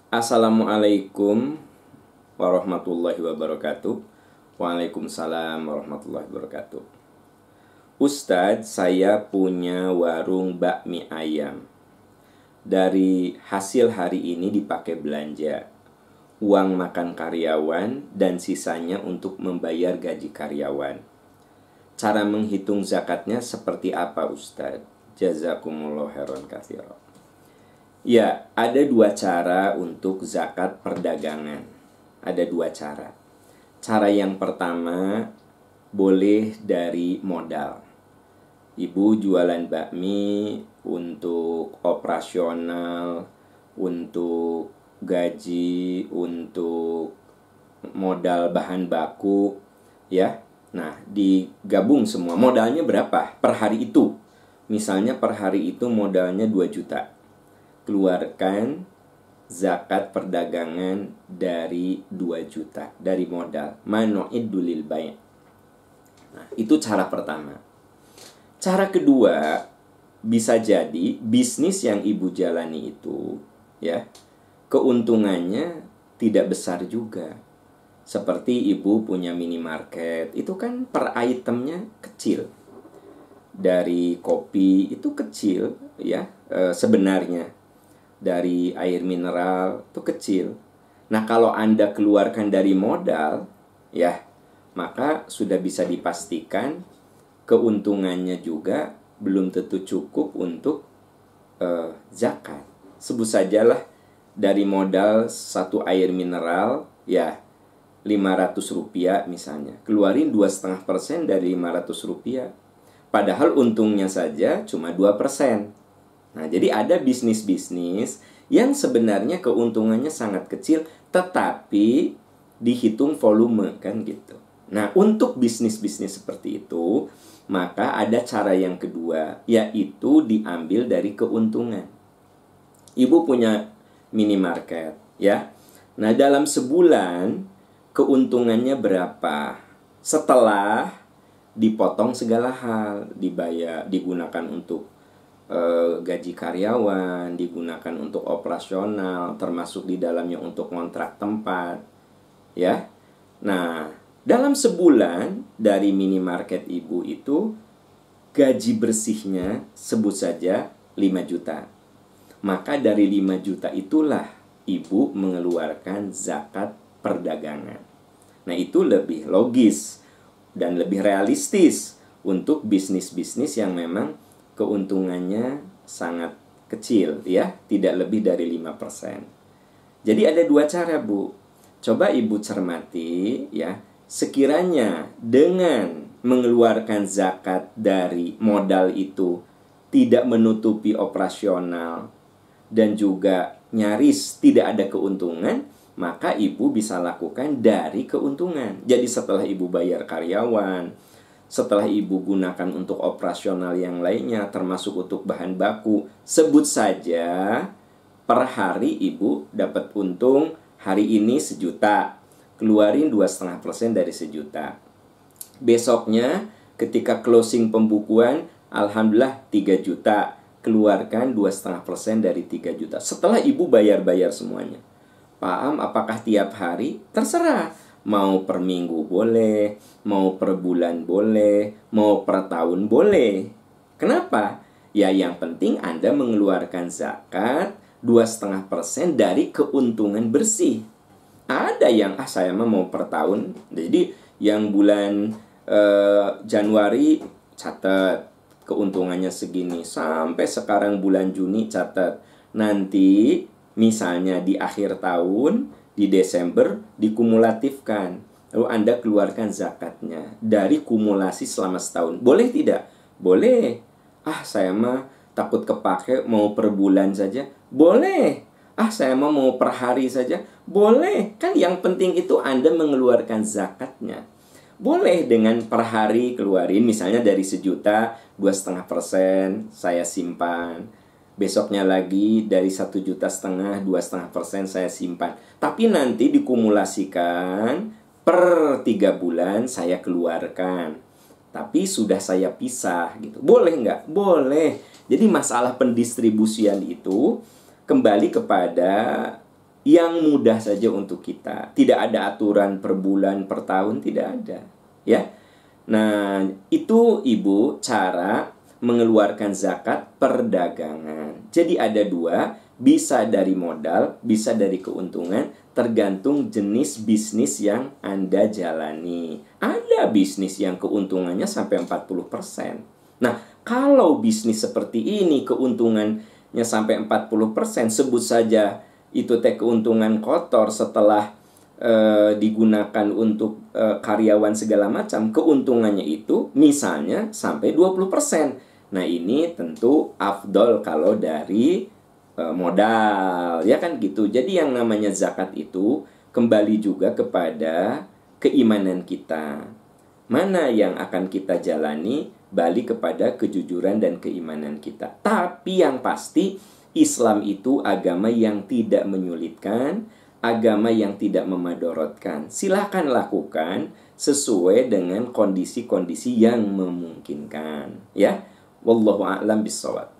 Assalamualaikum warahmatullahi wabarakatuh. Waalaikumsalam warahmatullahi wabarakatuh. Ustadz, saya punya warung bakmi ayam. Dari hasil hari ini dipakai belanja, uang makan karyawan, dan sisanya untuk membayar gaji karyawan. Cara menghitung zakatnya seperti apa, Ustadz? Jazakumullah khairan katsiran. Ya, ada dua cara untuk zakat perdagangan. Ada dua cara. Cara yang pertama, boleh dari modal. Ibu jualan bakmi untuk operasional, untuk gaji, untuk modal bahan baku, ya. Nah, digabung semua. Modalnya berapa per hari itu? Misalnya per hari itu modalnya 2 juta. Keluarkan zakat perdagangan dari 2 juta dari modal. Manu'iddu lil bai'. Nah, itu cara pertama. Cara kedua, bisa jadi bisnis yang ibu jalani itu, ya, keuntungannya tidak besar juga. Seperti ibu punya minimarket, itu kan per itemnya kecil. Dari kopi itu kecil, ya, sebenarnya. Dari air mineral itu kecil. Nah, kalau Anda keluarkan dari modal, ya, maka sudah bisa dipastikan keuntungannya juga belum tentu cukup untuk zakat. Sebut sajalah dari modal satu air mineral, ya, 500 rupiah misalnya. Keluarin 2,5% dari 500 rupiah. Padahal untungnya saja cuma 2%. Nah, jadi ada bisnis-bisnis yang sebenarnya keuntungannya sangat kecil, tetapi dihitung volume, kan gitu. Nah, untuk bisnis-bisnis seperti itu, maka ada cara yang kedua, yaitu diambil dari keuntungan. Ibu punya minimarket, ya. Nah, dalam sebulan keuntungannya berapa? Setelah dipotong segala hal, dibayar, digunakan untuk gaji karyawan, digunakan untuk operasional, termasuk di dalamnya untuk kontrak tempat, ya. Nah, dalam sebulan dari minimarket ibu itu gaji bersihnya sebut saja 5 juta. Maka dari 5 juta itulah ibu mengeluarkan zakat perdagangan. Nah, itu lebih logis dan lebih realistis untuk bisnis-bisnis yang memang keuntungannya sangat kecil, ya, tidak lebih dari 5%. Jadi ada dua cara, Bu. Coba ibu cermati, ya. Sekiranya dengan mengeluarkan zakat dari modal itu tidak menutupi operasional dan juga nyaris tidak ada keuntungan, maka ibu bisa lakukan dari keuntungan. Jadi setelah ibu bayar karyawan, setelah ibu gunakan untuk operasional yang lainnya, termasuk untuk bahan baku, sebut saja per hari ibu dapat untung hari ini 1 juta. Keluarin 2,5% dari 1 juta. Besoknya ketika closing pembukuan, alhamdulillah 3 juta. Keluarkan 2,5% dari 3 juta. Setelah ibu bayar-bayar semuanya. Paham apakah tiap hari? Terserah. Mau per minggu boleh, mau per bulan boleh, mau per tahun boleh. Kenapa? Ya, yang penting Anda mengeluarkan zakat 2,5% dari keuntungan bersih. Ada yang, saya mau per tahun. Jadi yang bulan Januari catat keuntungannya segini. Sampai sekarang bulan Juni catat. Nanti misalnya di akhir tahun, di Desember dikumulatifkan. Lalu Anda keluarkan zakatnya dari kumulasi selama setahun. Boleh tidak? Boleh. Saya mah takut kepake, mau per bulan saja. Boleh. Saya mau per hari saja. Boleh. Kan yang penting itu Anda mengeluarkan zakatnya. Boleh dengan per hari keluarin, misalnya dari 1 juta, 2,5% saya simpan. Besoknya lagi dari 1,5 juta, 2,5% saya simpan. Tapi nanti dikumulasikan per 3 bulan saya keluarkan. Tapi sudah saya pisah gitu. Boleh nggak? Boleh. Jadi masalah pendistribusian itu kembali kepada yang mudah saja untuk kita. Tidak ada aturan per bulan, per tahun, tidak ada. Ya. Nah, itu Ibu cara mengeluarkan zakat perdagangan. Jadi ada dua, bisa dari modal, bisa dari keuntungan, tergantung jenis bisnis yang Anda jalani. Ada bisnis yang keuntungannya sampai 40%. Nah, kalau bisnis seperti ini keuntungannya sampai 40%, sebut saja itu keuntungan kotor setelah digunakan untuk karyawan segala macam, keuntungannya itu misalnya sampai 20%. Nah, ini tentu afdol kalau dari modal, ya kan gitu. Jadi yang namanya zakat itu kembali juga kepada keimanan kita. Mana yang akan kita jalani, balik kepada kejujuran dan keimanan kita. Tapi yang pasti, Islam itu agama yang tidak menyulitkan, agama yang tidak memadorotkan. Silakan lakukan sesuai dengan kondisi-kondisi yang memungkinkan. Ya, wallahu a'lam bishawab.